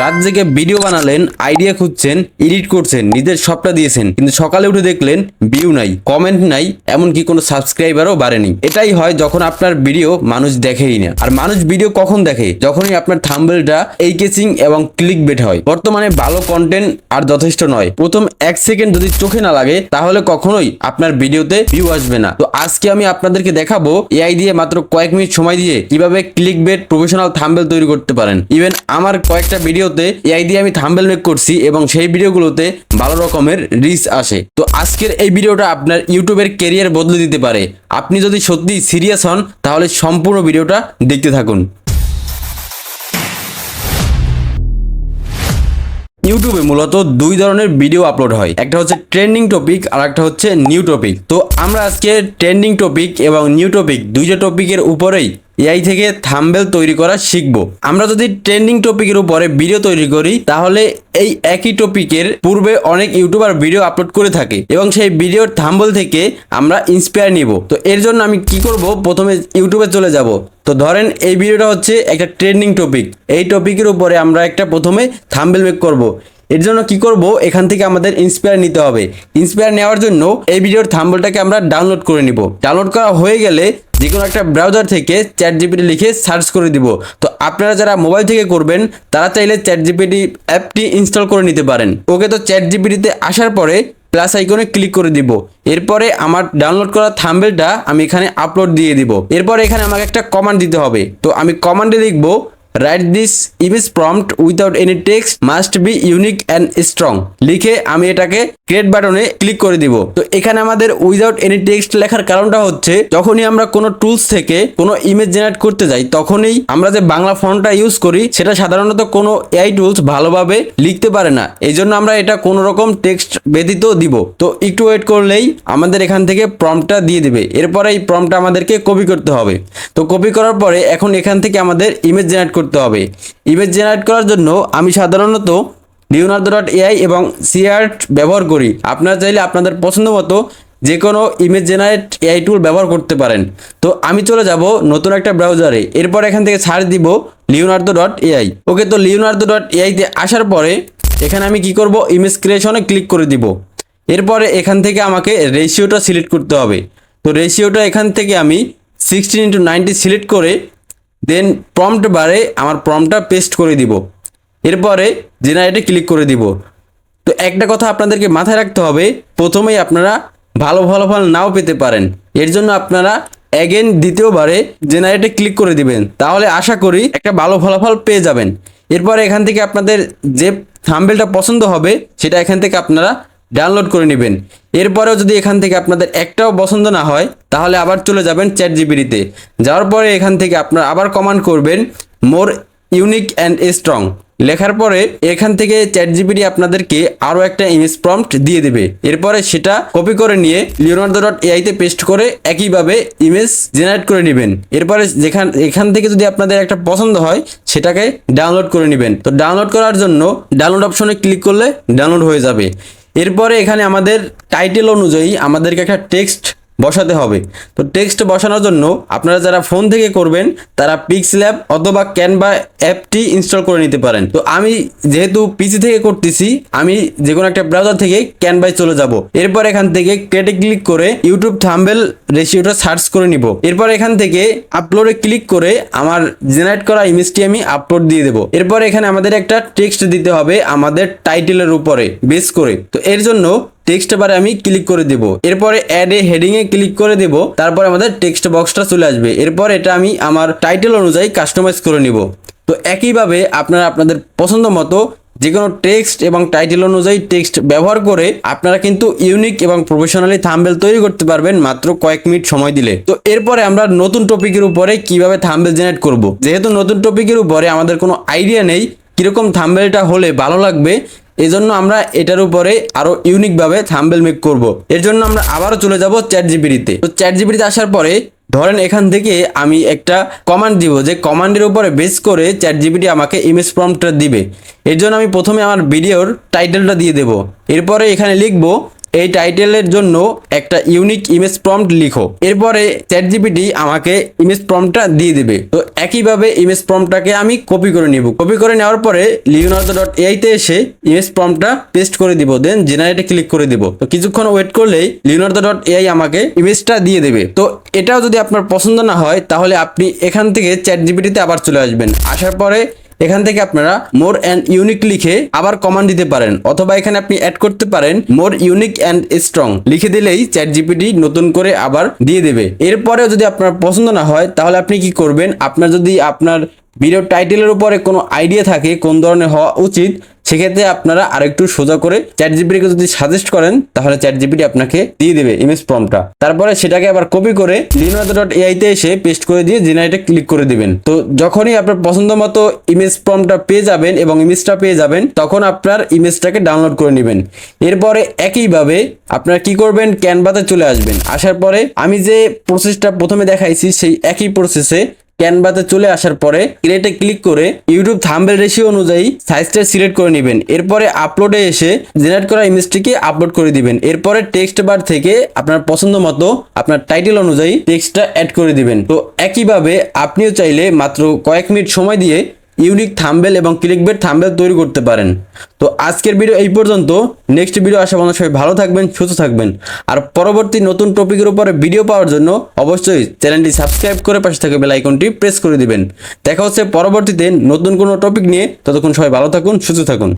রাত জেগে ভিডিও বানালেন, আইডিয়া খুঁজছেন, এডিট করছেন, নিজের সবটা দিয়েছেন, কিন্তু সকালে উঠে দেখলেন ভিউ নাই, কমেন্ট নাই, এমনকি কোনো সাবস্ক্রাইবারও বাড়েনি। এটাই হয় যখন আপনার ভিডিও মানুষ দেখেই না। আর মানুষ ভিডিও কখন দেখে? যখনই আপনার থাম্বনেলটা এই কেসিং এবং ক্লিক বেট হয়। বর্তমানে ভালো কন্টেন্ট আর যথেষ্ট নয়, প্রথম 1 সেকেন্ড যদি চোখে না লাগে তাহলে কখনোই আপনার ভিডিওতে ভিউ আসবে না। তো আজকে আমি আপনাদেরকে দেখাবো এআই দিয়ে মাত্র কয়েক মিনিট সময় দিয়ে কিভাবে ক্লিক বেট প্রফেশনাল থাম্বনেল তৈরি করতে পারেন। ইভেন আমার কয়েকটা ভিডিওতে এআই দিয়ে আমি থাম্বনেল মেক করছি এবং সেই ভিডিওগুলোতে ভালো রকমের রিচ আসে। তো আজকের এই ভিডিওটা আপনার ইউটিউবের ক্যারিয়ার বদলে দিতে পারে। আপনি যদি সত্যি সিরিয়াস হন তাহলে সম্পূর্ণ ভিডিওটা দেখতে থাকুন। ইউটিউবে মূলত দুই ধরনের ভিডিও আপলোড হয়, একটা হচ্ছে ট্রেন্ডিং টপিক আর একটা হচ্ছে নিউ টপিক। তো আমরা আজকে ট্রেন্ডিং টপিক এবং নিউ টপিক দুইটা টপিকের উপরেই এআই থেকে থাম্বনেল তৈরি করা শিখবো। আমরা যদি ট্রেন্ডিং টপিকের উপরে ভিডিও তৈরি করি তাহলে এই একই টপিকের পূর্বে অনেক ইউটিউবার ভিডিও আপলোড করে থাকে এবং সেই ভিডিওর থাম্বনেল থেকে আমরা ইন্সপায়ার নিব। তো এর জন্য আমি কি করব, প্রথমে ইউটিউবে চলে যাব। তো ধরেন এই ভিডিওটা হচ্ছে একটা ট্রেন্ডিং টপিক, এই টপিকের উপরে আমরা একটা প্রথমে থাম্বনেল মেক করব। এর জন্য কি করব, এখান থেকে আমাদের ইন্সপায়ার নিতে হবে। ইন্সপায়ার নেওয়ার জন্য এই ভিডিওর থাম্বনেলটাকে আমরা ডাউনলোড করে নিব। ডাউনলোড করা হয়ে গেলে যে কোনো একটা ব্রাউজার থেকে চ্যাটজিপিটি লিখে সার্চ করে দিব। তো আপনারা যারা মোবাইল থেকে করবেন তারা চাইলে চ্যাটজিপিটি অ্যাপটি ইনস্টল করে নিতে পারেন। ওকে, তো চ্যাটজিপিটিতে আসার পরে প্লাস আইকনে ক্লিক করে দিব। এরপরে আমার ডাউনলোড করা থাম্বনেলটা আমি এখানে আপলোড দিয়ে দিব। এরপর এখানে আমাকে একটা কমান্ড দিতে হবে। তো আমি কমান্ডে লিখব, right this image prompt without any text must be unique and strong. লিখে আমি এটাকে ক্রিয়েট বাটনে ক্লিক করে দিব। তো এখানে আমাদের উইদাউট এনি টেক্সট লেখার কারণটা হচ্ছে যখনই আমরা কোনো টুলস থেকে কোনো ইমেজ জেনারেট করতে যাই তখনই আমরা যে বাংলা ফন্টটা ইউজ করি সেটা সাধারণত কোনো এআই টুলস ভালোভাবে লিখতে পারে না। এই জন্য আমরা এটা কোনো রকম টেক্সট ব্যতীত দিব। তো একটু ওয়েট করলেই আমাদের এখান থেকে প্রম্পটটা দিয়ে দিবে। এরপরে এই প্রম্পটটা আমাদেরকে কপি করতে হবে। তো কপি করার পরে এখন এখান থেকে আমাদের ইমেজ জেনারেট করতে হবে। ইমেজ জেনারেট করার জন্য আমি সাধারণত leonardo.ai এবং সিআর্ট ব্যবহার করি। আপনারা চাইলে আপনাদের পছন্দ মতো যে কোনো ইমেজ জেনারেট এআই টুল ব্যবহার করতে পারেন। তো আমি চলে যাব নতুন একটা ব্রাউজারে। এরপর এখান থেকে সার্চ দিব leonardo.ai। ওকে, তো leonardo.ai তে আসার পরে এখানে আমি কি করব, ইমেজ ক্রিয়েশনে ক্লিক করে দিব। এরপরে এখান থেকে আমাকে রেশিওটা সিলেক্ট করতে হবে। তো রেশিওটা এখান থেকে আমি 16:90 সিলেক্ট করে দেন প্রম্পট বারে আমার প্রম্পটটা পেস্ট করে দিব। এরপরে জেনারেটে ক্লিক করে দিব। তো একটা কথা আপনাদেরকে মাথায় রাখতে হবে, প্রথমেই আপনারা ভালো ফলাফল নাও পেতে পারেন। এর জন্য আপনারা অ্যাগেন দ্বিতীয়বারে জেনারেটে ক্লিক করে দিবেন, তাহলে আশা করি একটা ভালো ফলাফল পেয়ে যাবেন। এরপরে এখান থেকে আপনাদের যে থাম্বনেলটা পছন্দ হবে সেটা এখান থেকে আপনারা ডাউনলোড করে নেবেন। এরপরেও যদি এখান থেকে আপনাদের একটাও পছন্দ না হয় তাহলে আবার চলে যাবেন চ্যাটজিপিটিতে। যাওয়ার পরে এখান থেকে আপনারা আবার কমান্ড করবেন মোর ইউনিক অ্যান্ড স্ট্রং। লেখার পরে এখান থেকে চ্যাটজিপিটি আপনাদেরকে আরও একটা ইমেজ প্রম্পট দিয়ে দেবে। এরপরে সেটা কপি করে নিয়ে leonardo.ai তে পেস্ট করে একইভাবে ইমেজ জেনারেট করে নেবেন। এরপরে এখান থেকে যদি আপনাদের একটা পছন্দ হয় সেটাকে ডাউনলোড করে নেবেন। তো ডাউনলোড করার জন্য ডাউনলোড অপশনে ক্লিক করলে ডাউনলোড হয়ে যাবে। এরপরে এখানে আমাদের টাইটেল অনুযায়ী আমাদেরকে একটা টেক্সট বসাতে হবে। তো টেক্সট বসানোর জন্য আপনারা যারা ফোন থেকে করবেন তারা পিক্সল্যাব অথবা ক্যানভা অ্যাপটি ইনস্টল করে নিতে পারেন। তো আমি যেহেতু পিসি থেকে করতেছি, আমি যে কোনো একটা ব্রাউজার থেকে ক্যানভায় চলে যাব। এরপর এখান থেকে ক্রিয়েটে ক্লিক করে ইউটিউব থাম্বনেল রেশিওটা সার্চ করে নিব। এরপর এখান থেকে আপলোডে ক্লিক করে আমার জেনারেট করা ইমেজটি আমি আপলোড দিয়ে দেবো। এরপর এখানে আমাদের একটা টেক্সট দিতে হবে আমাদের টাইটেলের উপরে বেস করে। তো এর জন্য টেক্সট বারে আমি ক্লিক করে দেব। এরপরে অ্যাড এ হেডিং এ ক্লিক করে দেব। তারপর আমাদের টেক্সট বক্সটা চলে আসবে। এরপর এটা আমি আমার টাইটেল অনুযায়ী কাস্টমাইজ করে নিব। তো একইভাবে আপনারা আপনাদের পছন্দ মতো যে কোনো টেক্সট এবং টাইটেল অনুযায়ী টেক্সট ব্যবহার করে আপনারা কিন্তু ইউনিক এবং প্রফেশনালি থাম্বনেল তৈরি করতে পারবেন মাত্র কয়েক মিনিট সময় দিলে। তো এরপরে আমরা নতুন টপিকের উপরে কিভাবে থাম্বনেল জেনারেট করব। যেহেতু নতুন টপিকের উপরে আমাদের কোনো আইডিয়া নেই কিরকম থাম্বনেলটা হলে ভালো লাগবে, এজন্য আমরা এটার উপরে আরো ইউনিকভাবে থাম্বনেল মেক করব। এর জন্য আমরা আবারও চলে যাব চ্যাটজিপিটিতে। তো চ্যাটজিপিটিতে আসার পরে ধরেন এখান থেকে আমি একটা কমান্ড দিব, যে কমান্ডের উপরে বেস করে চ্যাটজিপিটি আমাকে ইমেজ প্রম্পটটা দিবে। এর জন্য আমি প্রথমে আমার ভিডিওর টাইটেলটা দিয়ে দেব। এরপরে এখানে লিখব এই টাইটেলের জন্য একটা ইউনিক ইমেজ প্রম্পট লিখো। এরপরে চ্যাটজিপিটি আমাকে ইমেজ প্রম্পটটা দিয়ে দিবে। তো একইভাবে ইমেজ প্রম্পটটাকে আমি কপি করে নিব। কপি করে নেওয়ার পরে leonardo.ai তে এসে ইমেজ প্রম্পটটা পেস্ট করে দিব, দেন জেনারেটে ক্লিক করে দিব। তো কিছুক্ষণ ওয়েট করলেই leonardo.ai আমাকে ইমেজটা দিয়ে দেবে। তো এটাও যদি আপনার পছন্দ না হয় তাহলে আপনি এখান থেকে চ্যাটজিপিটিতে আবার চলে আসবেন। আসার পরে এখান থেকে আপনারা মোর অ্যান্ড ইউনিক লিখে আবার কমান্ড দিতে পারেন, অথবা এখানে আপনি অ্যাড করতে পারেন মোর ইউনিক অ্যান্ড স্ট্রং লিখে দিলেই চ্যাটজিপিটি নতুন করে আবার দিয়ে দেবে। এরপরেও যদি আপনার পছন্দ না হয় তাহলে আপনি কি করবেন, আপনার যদি আপনার ভিডিও টাইটেলের উপরে কোনো আইডিয়া থাকে কোন ধরনের হওয়া উচিত, সেক্ষেত্রে আপনারা আরেকটু সোজা করে চ্যাটজিপিটিকে যদি সাজেস্ট করেন তাহলে চ্যাটজিপিটি আপনাকে দিয়ে দেবে ইমেজ প্রম্পটটা। তারপরে সেটাকে আবার কপি করে leonardo.ai তে এসে পেস্ট করে দিয়ে জেনারেটে ক্লিক করে দিবেন। তো যখনই আপনার পছন্দ মতো ইমেজ প্রম্পটটা পেয়ে যাবেন এবং ইমেজটা পেয়ে যাবেন, তখন আপনার ইমেজটাকে ডাউনলোড করে নেবেন। এরপরে একইভাবে আপনারা কি করবেন, ক্যানভাতে চলে আসবেন। আসার পরে আমি যে প্রসেসটা প্রথমে দেখাইছি সেই একই প্রসেসে ক্যানভাতে চলে আসার পরে ক্রিয়েটে ক্লিক করে ইউটিউব থাম্বনেল রেশিও অনুযায়ী সাইজটা সিলেক্ট করে নেবেন। এরপরে আপলোডে এসে জেনারেট করা ইমেজটিকে আপলোড করে দিবেন। এরপরে টেক্সট বার থেকে আপনার পছন্দ মতো আপনার টাইটেল অনুযায়ী টেক্সটটা অ্যাড করে দিবেন। তো একইভাবে আপনিও চাইলে মাত্র কয়েক মিনিট সময় দিয়ে ইউনিক থাম্বনেল এবং ক্লিকবেট থাম্বনেল তৈরি করতে পারেন। তো আজকের ভিডিও এই পর্যন্ত। নেক্সট ভিডিও আসা পর্যন্ত সবাই ভালো থাকবেন, সুস্থ থাকবেন। আর পরবর্তী নতুন টপিকের উপরে ভিডিও পাওয়ার জন্য অবশ্যই চ্যানেলটি সাবস্ক্রাইব করে পাশে থাকা বেল আইকনটি প্রেস করে দিবেন। দেখা হচ্ছে পরবর্তীতে নতুন কোনো টপিক নিয়ে। ততক্ষণ সবাই ভালো থাকুন, সুস্থ থাকুন।